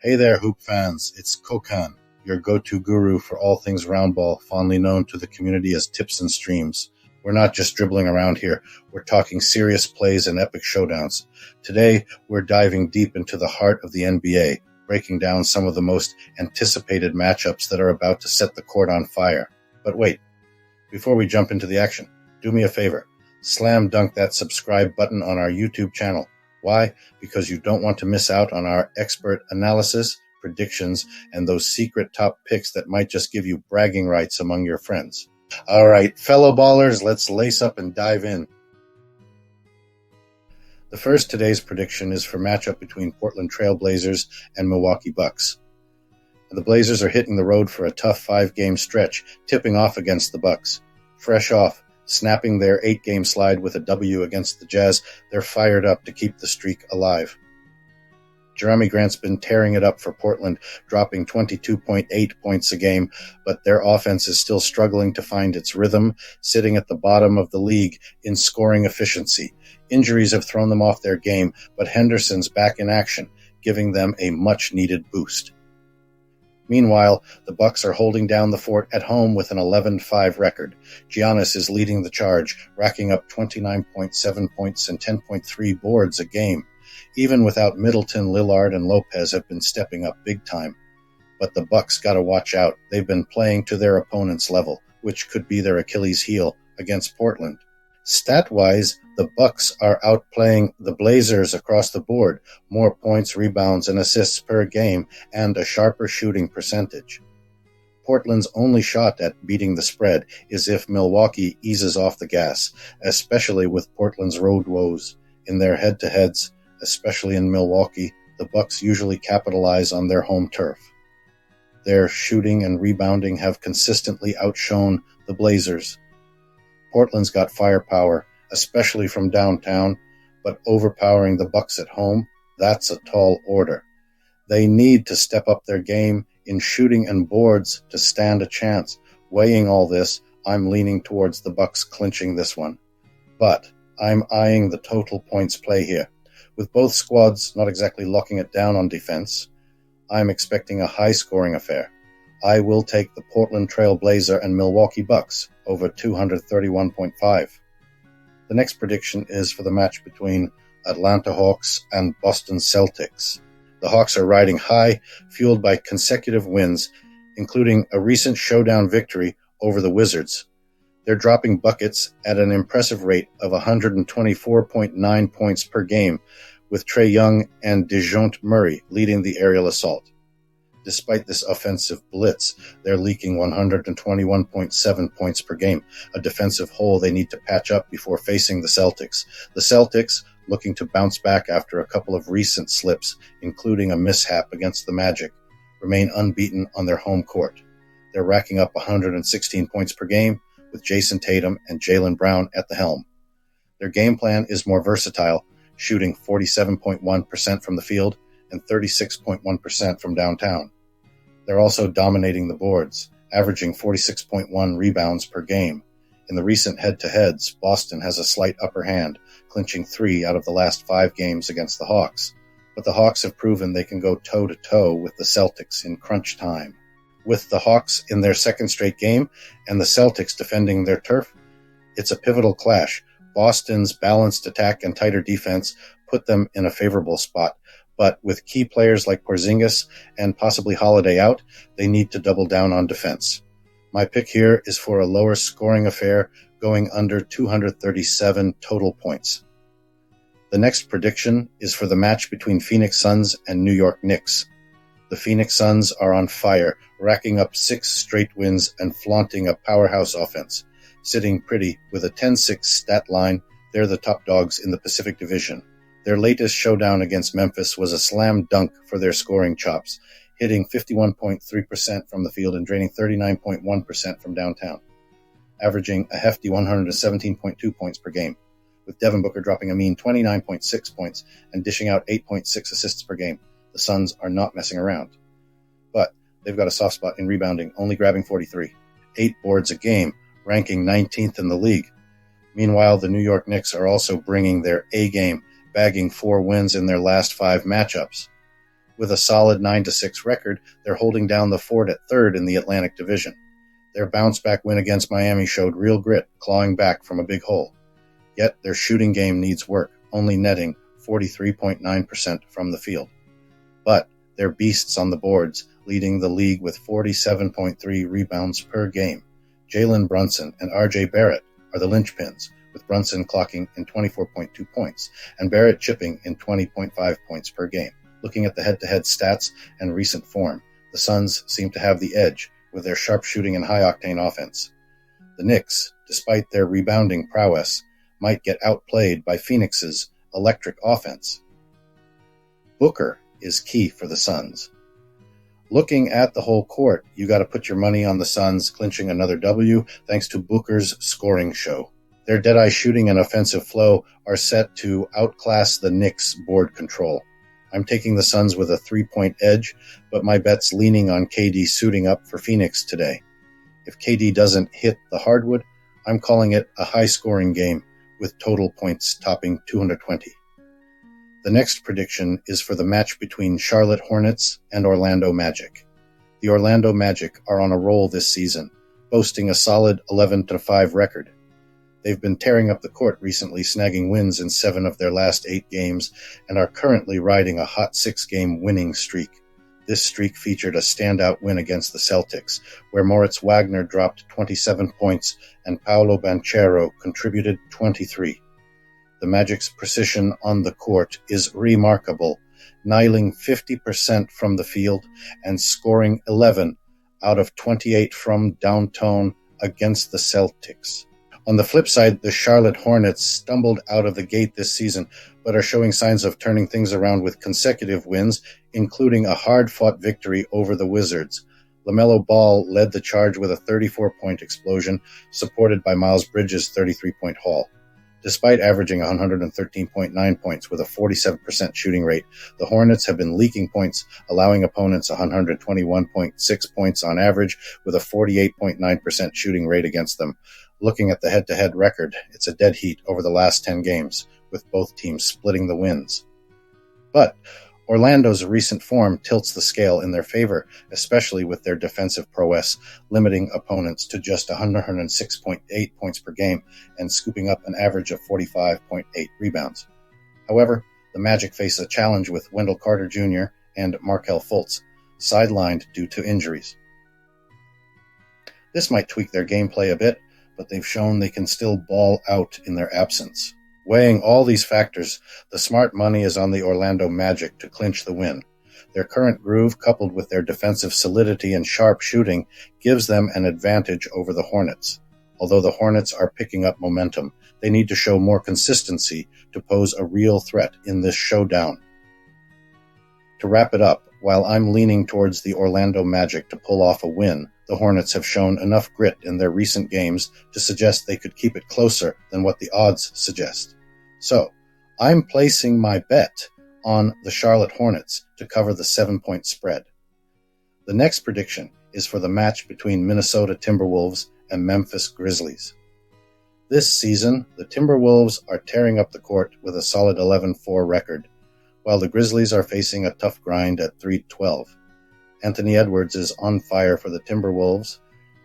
Hey there, Hoop fans. It's Kokan, your go-to guru for all things roundball, fondly known to the community as Tips and Streams. We're not just dribbling around here. We're talking serious plays and epic showdowns. Today, we're diving deep into the heart of the NBA, breaking down some of the most anticipated matchups that are about to set the court on fire. But wait, before we jump into the action, do me a favor. Slam dunk that subscribe button on our YouTube channel. Why? Because you don't want to miss out on our expert analysis, predictions, and those secret top picks that might just give you bragging rights among your friends. All right, fellow ballers, let's lace up and dive in. The first today's prediction is for matchup between Portland Trailblazers and Milwaukee Bucks. The Blazers are hitting the road for a tough 5-game stretch, tipping off against the Bucks. Fresh off, snapping their 8-game slide with a W against the Jazz, they're fired up to keep the streak alive. Jeremy Grant's been tearing it up for Portland, dropping 22.8 points a game, but their offense is still struggling to find its rhythm, sitting at the bottom of the league in scoring efficiency. Injuries have thrown them off their game, but Henderson's back in action, giving them a much-needed boost. Meanwhile, the Bucks are holding down the fort at home with an 11-5 record. Giannis is leading the charge, racking up 29.7 points and 10.3 boards a game. Even without Middleton, Lillard, and Lopez have been stepping up big time. But the Bucks gotta watch out. They've been playing to their opponent's level, which could be their Achilles heel against Portland. Stat-wise, the Bucks are outplaying the Blazers across the board, more points, rebounds, and assists per game, and a sharper shooting percentage. Portland's only shot at beating the spread is if Milwaukee eases off the gas, especially with Portland's road woes. In their head-to-heads, especially in Milwaukee, the Bucks usually capitalize on their home turf. Their shooting and rebounding have consistently outshone the Blazers. Portland's got firepower, especially from downtown, but overpowering the Bucks at home, that's a tall order. They need to step up their game in shooting and boards to stand a chance. Weighing all this, I'm leaning towards the Bucks clinching this one. But I'm eyeing the total points play here. With both squads not exactly locking it down on defense, I'm expecting a high-scoring affair. I will take the Portland Trail Blazer and Milwaukee Bucks over 231.5. The next prediction is for the match between Atlanta Hawks and Boston Celtics. The Hawks are riding high, fueled by consecutive wins, including a recent showdown victory over the Wizards. They're dropping buckets at an impressive rate of 124.9 points per game, with Trae Young and DeJounte Murray leading the aerial assault. Despite this offensive blitz, they're leaking 121.7 points per game, a defensive hole they need to patch up before facing the Celtics. The Celtics, looking to bounce back after a couple of recent slips, including a mishap against the Magic, remain unbeaten on their home court. They're racking up 116 points per game, with Jason Tatum and Jaylen Brown at the helm. Their game plan is more versatile, shooting 47.1% from the field and 36.1% from downtown. They're also dominating the boards, averaging 46.1 rebounds per game. In the recent head-to-heads, Boston has a slight upper hand, clinching 3 out of the last 5 games against the Hawks. But the Hawks have proven they can go toe-to-toe with the Celtics in crunch time. With the Hawks in their second straight game and the Celtics defending their turf, it's a pivotal clash. Boston's balanced attack and tighter defense put them in a favorable spot, but with key players like Porzingis and possibly Holiday out, they need to double down on defense. My pick here is for a lower scoring affair going under 237 total points. The next prediction is for the match between Phoenix Suns and New York Knicks. The Phoenix Suns are on fire, racking up 6 straight wins and flaunting a powerhouse offense. Sitting pretty with a 10-6 stat line, they're the top dogs in the Pacific Division. Their latest showdown against Memphis was a slam dunk for their scoring chops, hitting 51.3% from the field and draining 39.1% from downtown, averaging a hefty 117.2 points per game, with Devin Booker dropping a mean 29.6 points and dishing out 8.6 assists per game. The Suns are not messing around. But they've got a soft spot in rebounding, only grabbing 43, 8 boards a game, ranking 19th in the league. Meanwhile, the New York Knicks are also bringing their A game, bagging 4 wins in their last 5 matchups. With a solid 9-6 record, they're holding down the fort at third in the Atlantic Division. Their bounce-back win against Miami showed real grit, clawing back from a big hole. Yet their shooting game needs work, only netting 43.9% from the field. But they're beasts on the boards, leading the league with 47.3 rebounds per game. Jalen Brunson and R.J. Barrett are the linchpins, with Brunson clocking in 24.2 points and Barrett chipping in 20.5 points per game. Looking at the head-to-head stats and recent form, the Suns seem to have the edge with their sharp shooting and high-octane offense. The Knicks, despite their rebounding prowess, might get outplayed by Phoenix's electric offense. Booker is key for the Suns. Looking at the whole court, you got to put your money on the Suns clinching another W thanks to Booker's scoring show. Their dead-eye shooting and offensive flow are set to outclass the Knicks' board control. I'm taking the Suns with a 3-point edge, but my bet's leaning on KD suiting up for Phoenix today. If KD doesn't hit the hardwood, I'm calling it a high-scoring game with total points topping 220. The next prediction is for the match between Charlotte Hornets and Orlando Magic. The Orlando Magic are on a roll this season, boasting a solid 11-5 record. They've been tearing up the court recently, snagging wins in 7 of their last 8 games, and are currently riding a hot 6-game winning streak. This streak featured a standout win against the Celtics, where Moritz Wagner dropped 27 points and Paolo Banchero contributed 23. The Magic's precision on the court is remarkable, nailing 50% from the field and scoring 11 out of 28 from downtown against the Celtics. On the flip side, the Charlotte Hornets stumbled out of the gate this season, but are showing signs of turning things around with consecutive wins, including a hard-fought victory over the Wizards. LaMelo Ball led the charge with a 34-point explosion, supported by Miles Bridges' 33-point haul. Despite averaging 113.9 points with a 47% shooting rate, the Hornets have been leaking points, allowing opponents 121.6 points on average with a 48.9% shooting rate against them. Looking at the head-to-head record, it's a dead heat over the last 10 games, with both teams splitting the wins. But Orlando's recent form tilts the scale in their favor, especially with their defensive prowess, limiting opponents to just 106.8 points per game and scooping up an average of 45.8 rebounds. However, the Magic face a challenge with Wendell Carter Jr. and Markelle Fultz, sidelined due to injuries. This might tweak their gameplay a bit, but they've shown they can still ball out in their absence. Weighing all these factors, the smart money is on the Orlando Magic to clinch the win. Their current groove, coupled with their defensive solidity and sharp shooting, gives them an advantage over the Hornets. Although the Hornets are picking up momentum, they need to show more consistency to pose a real threat in this showdown. To wrap it up, while I'm leaning towards the Orlando Magic to pull off a win, the Hornets have shown enough grit in their recent games to suggest they could keep it closer than what the odds suggest. So, I'm placing my bet on the Charlotte Hornets to cover the 7-point spread. The next prediction is for the match between Minnesota Timberwolves and Memphis Grizzlies. This season, the Timberwolves are tearing up the court with a solid 11-4 record, while the Grizzlies are facing a tough grind at 3-12. Anthony Edwards is on fire for the Timberwolves,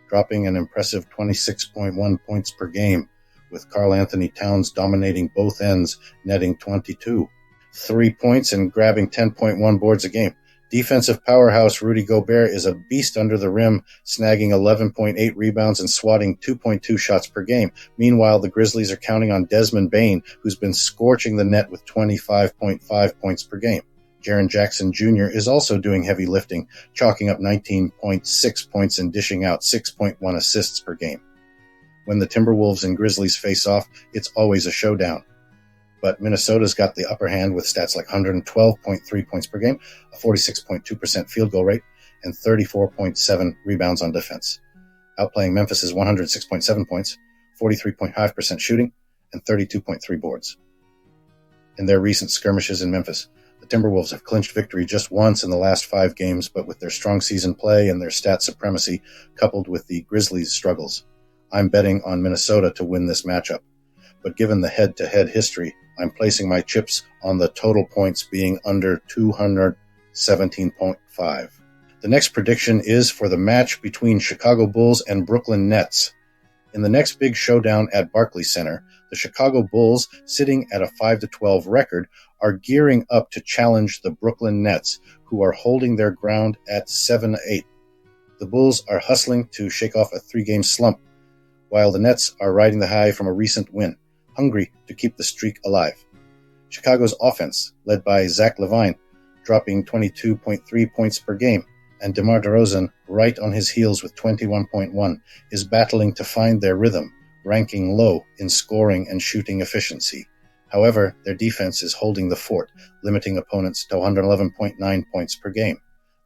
dropping an impressive 26.1 points per game, with Karl Anthony Towns dominating both ends, netting 22. 3 points and grabbing 10.1 boards a game. Defensive powerhouse Rudy Gobert is a beast under the rim, snagging 11.8 rebounds and swatting 2.2 shots per game. Meanwhile, the Grizzlies are counting on Desmond Bane, who's been scorching the net with 25.5 points per game. Jaren Jackson Jr. is also doing heavy lifting, chalking up 19.6 points and dishing out 6.1 assists per game. When the Timberwolves and Grizzlies face off, it's always a showdown. But Minnesota's got the upper hand with stats like 112.3 points per game, a 46.2% field goal rate, and 34.7 rebounds on defense, outplaying Memphis's 106.7 points, 43.5% shooting, and 32.3 boards. In their recent skirmishes in Memphis, the Timberwolves have clinched victory just once in the last 5 games, but with their strong season play and their stat supremacy, coupled with the Grizzlies' struggles, I'm betting on Minnesota to win this matchup. But given the head-to-head history, I'm placing my chips on the total points being under 200 17.5. The next prediction is for the match between Chicago Bulls and Brooklyn Nets. In the next big showdown at Barclays Center, the Chicago Bulls, sitting at a 5-12 record, are gearing up to challenge the Brooklyn Nets, who are holding their ground at 7-8. The Bulls are hustling to shake off a 3-game slump, while the Nets are riding the high from a recent win, hungry to keep the streak alive. Chicago's offense, led by Zach LaVine, dropping 22.3 points per game, and DeMar DeRozan, right on his heels with 21.1, is battling to find their rhythm, ranking low in scoring and shooting efficiency. However, their defense is holding the fort, limiting opponents to 111.9 points per game.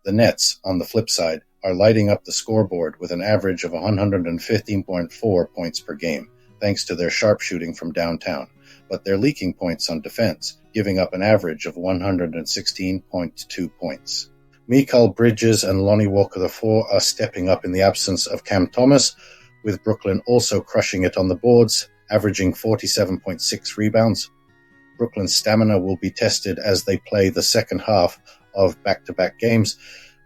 The Nets, on the flip side, are lighting up the scoreboard with an average of 115.4 points per game, thanks to their sharpshooting from downtown, but they're leaking points on defense, giving up an average of 116.2 points. Mikal Bridges and Lonnie Walker IV are stepping up in the absence of Cam Thomas, with Brooklyn also crushing it on the boards, averaging 47.6 rebounds. Brooklyn's stamina will be tested as they play the second half of back-to-back games,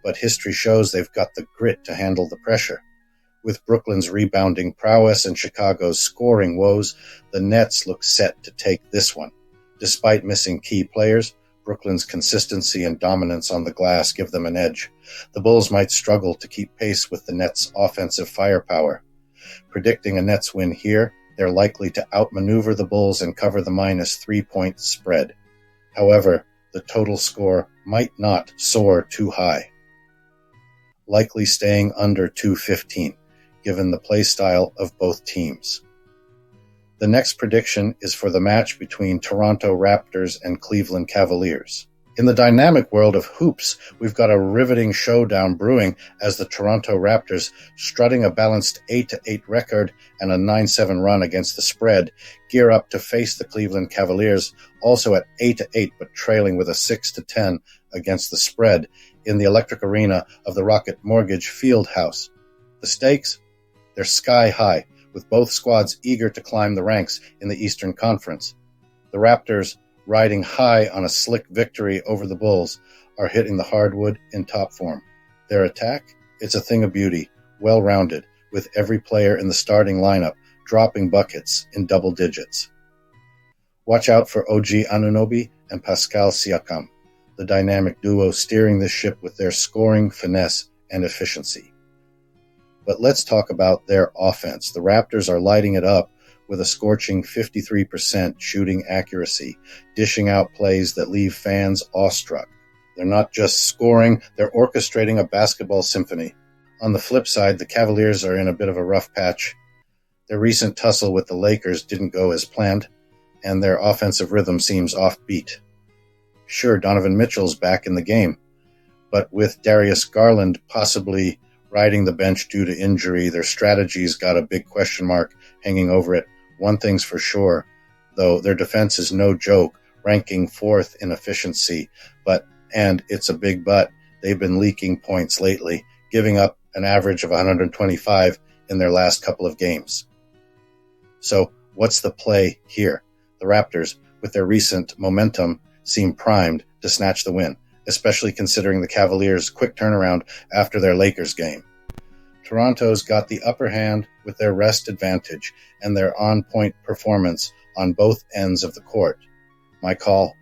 but history shows they've got the grit to handle the pressure. With Brooklyn's rebounding prowess and Chicago's scoring woes, the Nets look set to take this one. Despite missing key players, Brooklyn's consistency and dominance on the glass give them an edge. The Bulls might struggle to keep pace with the Nets' offensive firepower. Predicting a Nets win here, they're likely to outmaneuver the Bulls and cover the minus 3-point spread. However, the total score might not soar too high, likely staying under 215, given the play style of both teams. The next prediction is for the match between Toronto Raptors and Cleveland Cavaliers. In the dynamic world of hoops, we've got a riveting showdown brewing as the Toronto Raptors, strutting a balanced 8-8 record and a 9-7 run against the spread, gear up to face the Cleveland Cavaliers, also at 8-8 but trailing with a 6-10 against the spread in the electric arena of the Rocket Mortgage Fieldhouse. The stakes? They're sky high, with both squads eager to climb the ranks in the Eastern Conference. The Raptors, riding high on a slick victory over the Bulls, are hitting the hardwood in top form. Their attack? It's a thing of beauty, well-rounded, with every player in the starting lineup dropping buckets in double digits. Watch out for OG Anunoby and Pascal Siakam, the dynamic duo steering this ship with their scoring, finesse, and efficiency. But let's talk about their offense. The Raptors are lighting it up with a scorching 53% shooting accuracy, dishing out plays that leave fans awestruck. They're not just scoring, they're orchestrating a basketball symphony. On the flip side, the Cavaliers are in a bit of a rough patch. Their recent tussle with the Lakers didn't go as planned, and their offensive rhythm seems offbeat. Sure, Donovan Mitchell's back in the game, but with Darius Garland possibly riding the bench due to injury, their strategy's got a big question mark hanging over it. One thing's for sure, though, their defense is no joke, ranking 4th in efficiency, and it's a big but, they've been leaking points lately, giving up an average of 125 in their last couple of games. So, what's the play here? The Raptors, with their recent momentum, seem primed to snatch the win, especially considering the Cavaliers' quick turnaround after their Lakers game. Toronto's got the upper hand with their rest advantage and their on-point performance on both ends of the court. My call?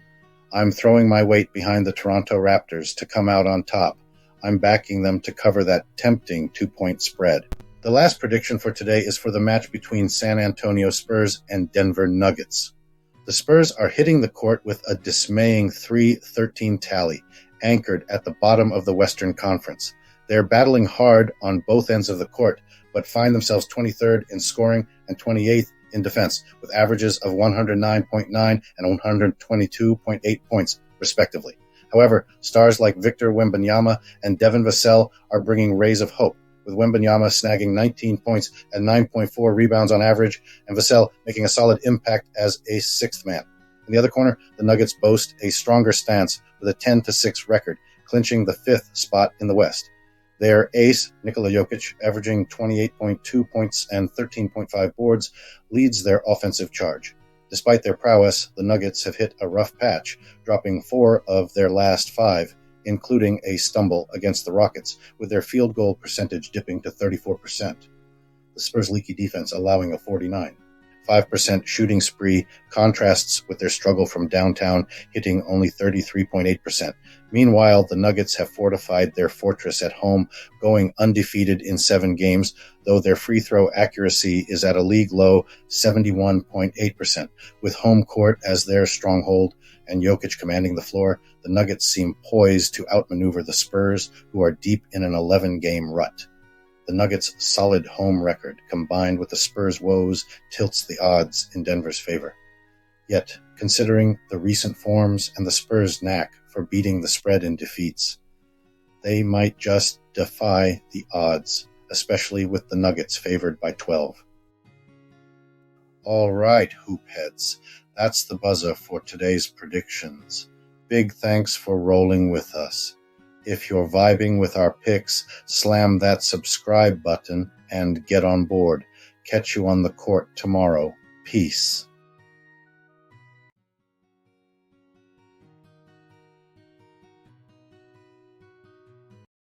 I'm throwing my weight behind the Toronto Raptors to come out on top. I'm backing them to cover that tempting 2-point spread. The last prediction for today is for the match between San Antonio Spurs and Denver Nuggets. The Spurs are hitting the court with a dismaying 3-13 tally, anchored at the bottom of the Western Conference. They're battling hard on both ends of the court, but find themselves 23rd in scoring and 28th in defense, with averages of 109.9 and 122.8 points, respectively. However, stars like Victor Wembanyama and Devin Vassell are bringing rays of hope, with Wembanyama snagging 19 points and 9.4 rebounds on average, and Vassell making a solid impact as a sixth man. In the other corner, the Nuggets boast a stronger stance with a 10-6 record, clinching the 5th spot in the West. Their ace, Nikola Jokic, averaging 28.2 points and 13.5 boards, leads their offensive charge. Despite their prowess, the Nuggets have hit a rough patch, dropping 4 of their last 5 including a stumble against the Rockets, with their field goal percentage dipping to 34%. The Spurs' leaky defense allowing a 49.5% shooting spree contrasts with their struggle from downtown, hitting only 33.8%. Meanwhile, the Nuggets have fortified their fortress at home, going undefeated in 7 games, though their free throw accuracy is at a league-low 71.8%. With home court as their stronghold and Jokic commanding the floor, the Nuggets seem poised to outmaneuver the Spurs, who are deep in an 11-game rut. The Nuggets' solid home record, combined with the Spurs' woes, tilts the odds in Denver's favor. Yet, considering the recent forms and the Spurs' knack for beating the spread in defeats, they might just defy the odds, especially with the Nuggets favored by 12. All right, hoopheads, that's the buzzer for today's predictions. Big thanks for rolling with us. If you're vibing with our picks, slam that subscribe button and get on board. Catch you on the court tomorrow. Peace.